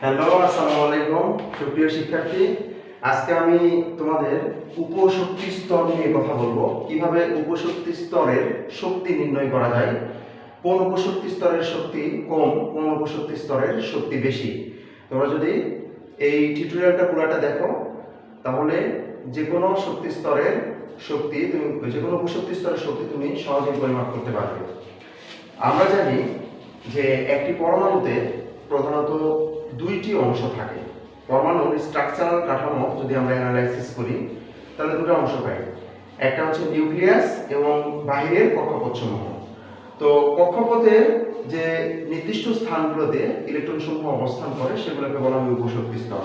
Hello, আসসালামু আলাইকুম সুপ্রিয় শিক্ষার্থী। আজকে আমি তোমাদের উপশক্তি স্তর নিয়ে কথা বলবো। কিভাবে উপশক্তি স্তরের শক্তি নির্ণয় করা যায়, কোন উপশক্তি স্তরের শক্তি কম, কোন উপশক্তি স্তরের শক্তি বেশি। তোমরা যদি এই টিউটোরিয়ালটা পুরোটা দেখো তাহলে যে কোনো শক্তি স্তরের শক্তি তুমি যে কোনো উপশক্তি স্তরের শক্তি তুমি সহজেই পরিমাপ করতে পারবে। আমরা জানি যে একটি পরমাণুতে প্রধানত দুইটি অংশ থাকে। পরমাণুর স্ট্রাকচারাল কাঠামো যদি আমরা অ্যানালাইসিস করি তাহলে দুটো অংশ পাই। একটা হচ্ছে নিউক্লিয়াস এবং বাহিরের কক্ষপথসমূহ। তো কক্ষপথের যে নির্দিষ্ট স্থানগুলোতে ইলেকট্রন সমূহ অবস্থান করে সেগুলোকে বলা হয় উপশক্তি স্তর।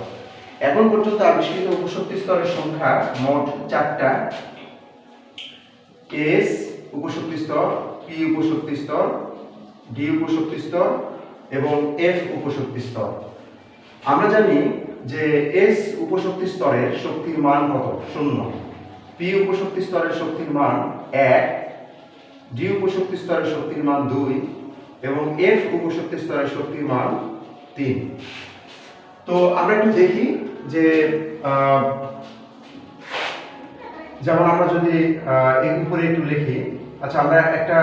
এখন পর্যন্ত আবিষ্কৃত উপশক্তি স্তরের সংখ্যা মোট 4টা। এস উপশক্তি স্তর, পি উপশক্তি স্তর, ডি উপশক্তি স্তর এবং এফ উপশক্তি স্তর। আমরা জানি যে এস উপশক্তি স্তরের শক্তির মান কত? 0। পি উপশক্তি স্তরের শক্তির মান 1, ডি উপশক্তি স্তরের শক্তির মান 2 এবং এফ উপশক্তি স্তরের শক্তির মান 3। তো আমরা একটু দেখি যে যেমন আমরা যদি এর উপরে একটু লিখি, আচ্ছা আমরা একটা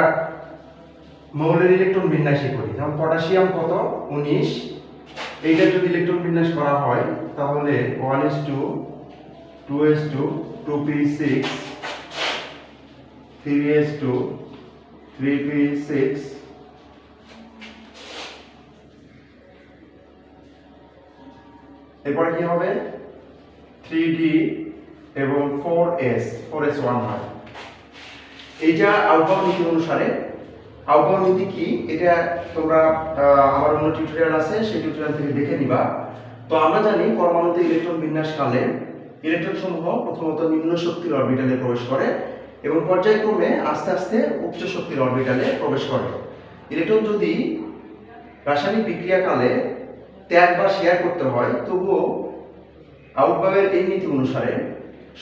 মৌলের ইলেকট্রন বিন্যাসই করি। যেমন পটাশিয়াম কত? 19। এইটার যদি ইলেকট্রন বিন্যাস করা হয় তাহলে 1s2, 2s2, 2p6, 3s2, 3p6, এরপরে কি হবে? 3d এবং 4s1 হয়। এইটা আউটবাউ নীতি অনুসারে। আউটবাউ নীতি কি এটা তোমরা আমার অন্য টিউটোরিয়াল আছে, সেই টিউটোরিয়াল থেকে দেখে নিবা। তো আমরা জানি পরমাণুতে ইলেকট্রন বিন্যাসকালে ইলেকট্রন সমূহ প্রথমত নিম্ন শক্তির অরবিটালে প্রবেশ করে এবং পর্যায়ক্রমে আস্তে আস্তে উচ্চ শক্তির অরবিটালে প্রবেশ করে। ইলেকট্রন যদি রাসায়নিক বিক্রিয়াকালে ত্যাগ বা শেয়ার করতে হয় তবুও আউটবাউয়ের এই নীতি অনুসারে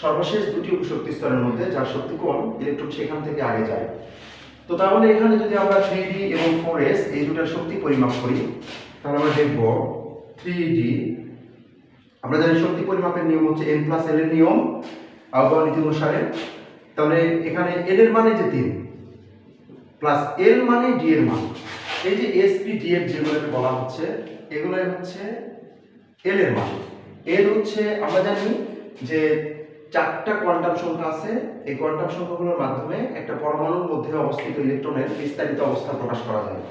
সর্বশেষ দুটি উপশক্তি স্তরের মধ্যে যার শক্তি কম ইলেকট্রন সেখান থেকে আগে যায়। তো তাহলে এখানে যদি আমরা 3d এবং 4s এই দুটার শক্তি পরিমাপ করি তাহলে আমরা দেখব 3d, আমরা জানি শক্তি পরিমাপের নিয়ম হচ্ছে n+l এর নিয়ম আউটবাউ নীতি অনুসারে। তাহলে এখানে n এর মানে যে 3 প্লাস l মানে d এর মান। এই যে sp df যেগুলোকে বলা হচ্ছে এগুলোই হচ্ছে l এর মান। l হচ্ছে আমরা জানি যে 4টা কোয়ান্টাম সংখ্যা আছে। এই কোয়ান্টাম সংখ্যাগুলোর মাধ্যমে একটা পরমাণুর মধ্যে অবস্থিত ইলেকট্রনের বিস্তারিত অবস্থা প্রকাশ করা যায়।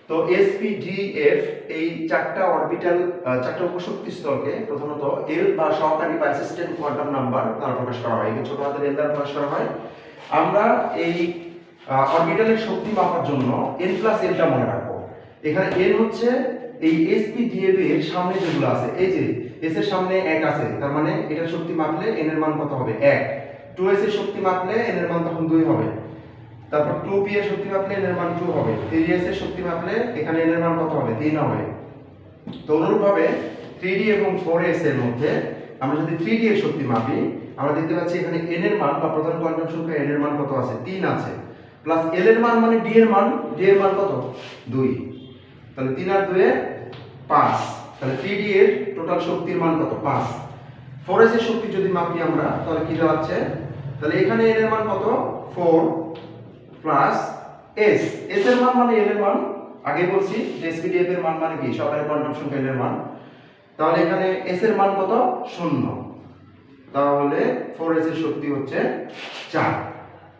তো sp df এই 4টা অরবিটাল 4টা উপশক্তি স্তরকে প্রথমত l বা সহকারী বা অ্যাসিস্ট্যান্ট কোয়ান্টাম নাম্বার দ্বারা প্রকাশ করা হয়। এই ছোট হাতের l দ্বারা প্রকাশ করা হয়। আমরা এই অরবিটালের শক্তি মাপার জন্য n+l টা মনে রাখবো। এখানে n হচ্ছে এই sp df এর সামনে যেগুলো আছে, এই যে s এর সামনে 1 আছে, তার মানে এটার শক্তি মাপলে n এর মান কত হবে? 1। 2s এর শক্তি মাপলে n এর মান তখন 2 হবে। তারপর 2p এর শক্তি মাপলে n এর মান 2 হবে। 3s এর শক্তি মাপলে এখানে n এর মান কত হবে? 3 হবে। তো অনুরূপভাবে 3d এবং 4s এর মধ্যে আমরা যদি 3d এর শক্তি মাপি আমরা দেখতে পাচ্ছি এখানে n এর মান বা প্রধান কোয়ান্টাম সংখ্যা n এর মান কত আছে? 3 আছে। প্লাস l এর মান মানে d এর মান, d এর মান কত? 2। তাহলে 3 আর 2 এ 5। তাহলে 3d এর টোটাল শক্তির মান কত? 5। 4s এর শক্তি যদি মাপি আমরা তাহলে কি দাঁড়াচ্ছে? তাহলে এখানে n এর মান কত? 4 প্লাস s। s এর মান মানে l এর মান, আগে বলছি যে sp/df এর মান মানে কি? সহকারী কোয়ান্টাম সংখ্যা l এর মান। তাহলে এখানে s এর মান কত? 0। তাহলে 4s এর শক্তি হচ্ছে 4।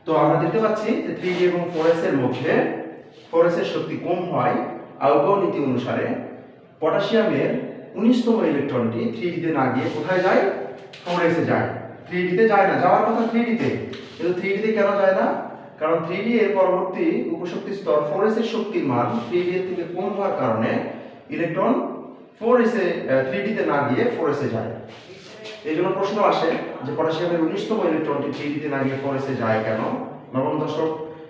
তো আমরা দেখতে পাচ্ছি যে 3d এবং 4s এর মধ্যে 4s এর শক্তি কম হয়। আউটবাউ নীতি অনুসারে পটাশিয়ামের 19তম ইলেকট্রনটি 3d তে না গিয়ে কোথায় যায়? 4s এ যায়। 3d তে যায় না, যাওয়ার কথা 3d তে, কিন্তু 3d তে কেন যায় না? কারণ 3d এর পরবর্তী উপশক্তি স্তর 4s এর শক্তির মান 3d এর থেকে কম হওয়ার কারণে ইলেকট্রন 4s এ 3d তে না গিয়ে 4s এ যায়। এই জন্য প্রশ্ন আসে যে পটাশিয়ামের 19তম ইলেকট্রনটি 3d তে না গিয়ে 4s এ যায় কেন? নবম দশক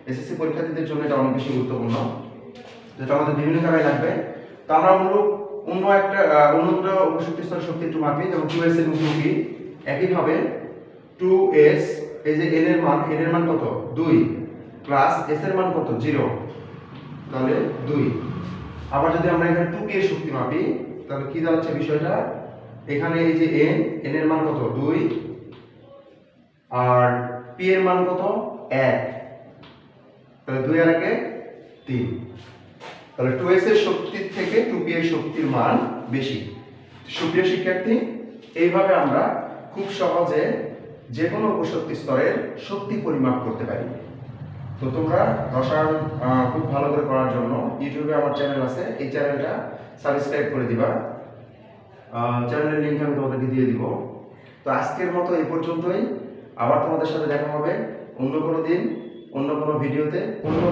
এসএসসি পরীক্ষার্থীদের জন্য এটা অনেক বেশি গুরুত্বপূর্ণ, যেটা আমাদের বিভিন্ন জায়গায় লাগবে। তো আমরা অন্য একটা উপশক্তি স্তরের শক্তি একটু মাপি, যেমন 2s এবং 2p। একইভাবে 2s, এই যে n এর মান কত? 2 প্লাস s এর মান কত? 0। তাহলে 2। আবার যদি আমরা এখানে 2p এর শক্তি মাপি তাহলে কি দাঁড়াচ্ছে বিষয়টা, এখানে এই যে n এর মান কত 2 আর p এর মান কত 1, তাহলে 2 আর 1 3, তাহলে 2s এর শক্তির থেকে 2p এর শক্তির মান বেশি। সুপ্রিয় শিক্ষার্থী, এইভাবে আমরা খুব সহজে যে কোনো উপশক্তি স্তরের শক্তি পরিমাপ করতে পারি। তো তোমরা রসায়ন খুব ভালো করে করার জন্য ইউটিউবে আমার চ্যানেল আছে, এই চ্যানেলটা সাবস্ক্রাইব করে দিবা, চ্যানেলের লিংক আমি তোমাদেরকে দিয়ে দিব। তো আজকের মতো এই পর্যন্তই, আবার তোমাদের সাথে দেখা হবে অন্য কোনো দিন, অন্য কোনো ভিডিওতে, অন্য কোনো